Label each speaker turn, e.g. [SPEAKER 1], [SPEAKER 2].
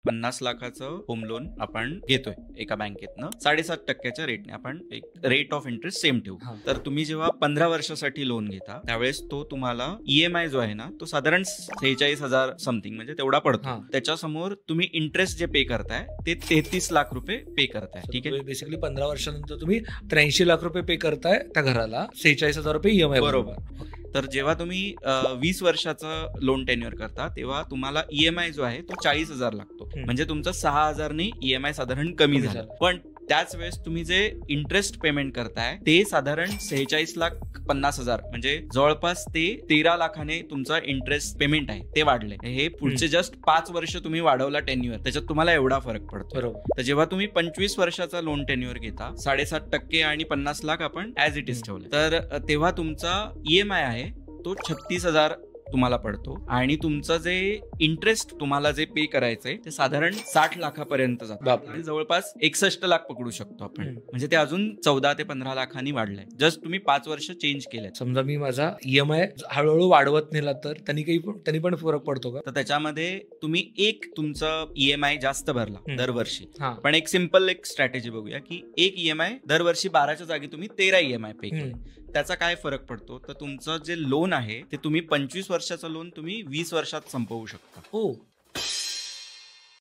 [SPEAKER 1] 50 लाखाचं home loan आपण घेतोय एका बँकेतनं 7.5% रेटने, आपण एक रेट ऑफ इंटरेस्ट सेम ठेवू. तर तुम्ही जेव्हा 15 वर्षासाठी लोन घेता त्यावेळेस तो तुम्हाला ईएमआय जो आहे ना तो साधारण 46,000 समथिंग म्हणजे तेवढा पडतो. त्याच्यासमोर तुम्ही इंटरेस्ट जे पे करताय ते 33 लाख रुपये पे करताय. ठीक आहे,
[SPEAKER 2] बेसिकली 15 वर्षानंतर तुम्ही 83 लाख रुपये पे करताय त्या घराला, 46,000 रुपये ईएमआय.
[SPEAKER 1] बरोबर. तर जेव्हा तुम्ही 20 वर्षाचं लोन टेन्युअर करता तेव्हा तुम्हाला ईएमआय जो आहे तो 40,000 लागतो. म्हणजे तुमचं 6,000 ने ईएमआय साधारण कमी झालं. पण त्याच वेळेस तुम्ही जे इंटरेस्ट पेमेंट करताय ते साधारण 46,50,000 म्हणजे जवळपास ते 13 लाखाने तुमचा इंटरेस्ट पेमेंट आहे ते वाढले. हे पुढचे जस्ट 5 वर्ष तुम्ही वाढवला टेन्युअर, त्याच्यात तुम्हाला एवढा फरक पडतो. तर जेव्हा तुम्ही 25 वर्षाचा लोन टेन्युअर घेता 7.5% आणि 50 लाख आपण ऍज इट इज ठेवले, तर तेव्हा तुमचा ईएमआय आहे तो 36,000 तुम्हाला पडतो आणि तुमचं जे इंटरेस्ट तुम्हाला जे पे करायचंय ते साधारण 60 लाखापर्यंत जातं. जवळपास 61 लाख पकडू शकतो आपण. म्हणजे ते अजून 14 ते 15 लाखांनी वाढलंय जस्ट तुम्ही 5 वर्ष चेंज केलंय.
[SPEAKER 2] समजा मी माझा ईएमआय हळूहळू वाढवत नेला तर त्यांनी पण फरक पडतो का?
[SPEAKER 1] तर त्याच्यामध्ये तुम्ही एक तुमचं ईएमआय जास्त भरला दरवर्षी, पण एक सिंपल एक स्ट्रॅटेजी बघूया की एक ईएमआय दरवर्षी 12च्या जागी तुम्ही 13 ईएमआय पे केले. त्याचा काय फरक पडतो तर तुमचं जे लोन आहे ते तुम्ही 25 वर्षाचं लोन तुम्ही 20 वर्षात संपवू शकता.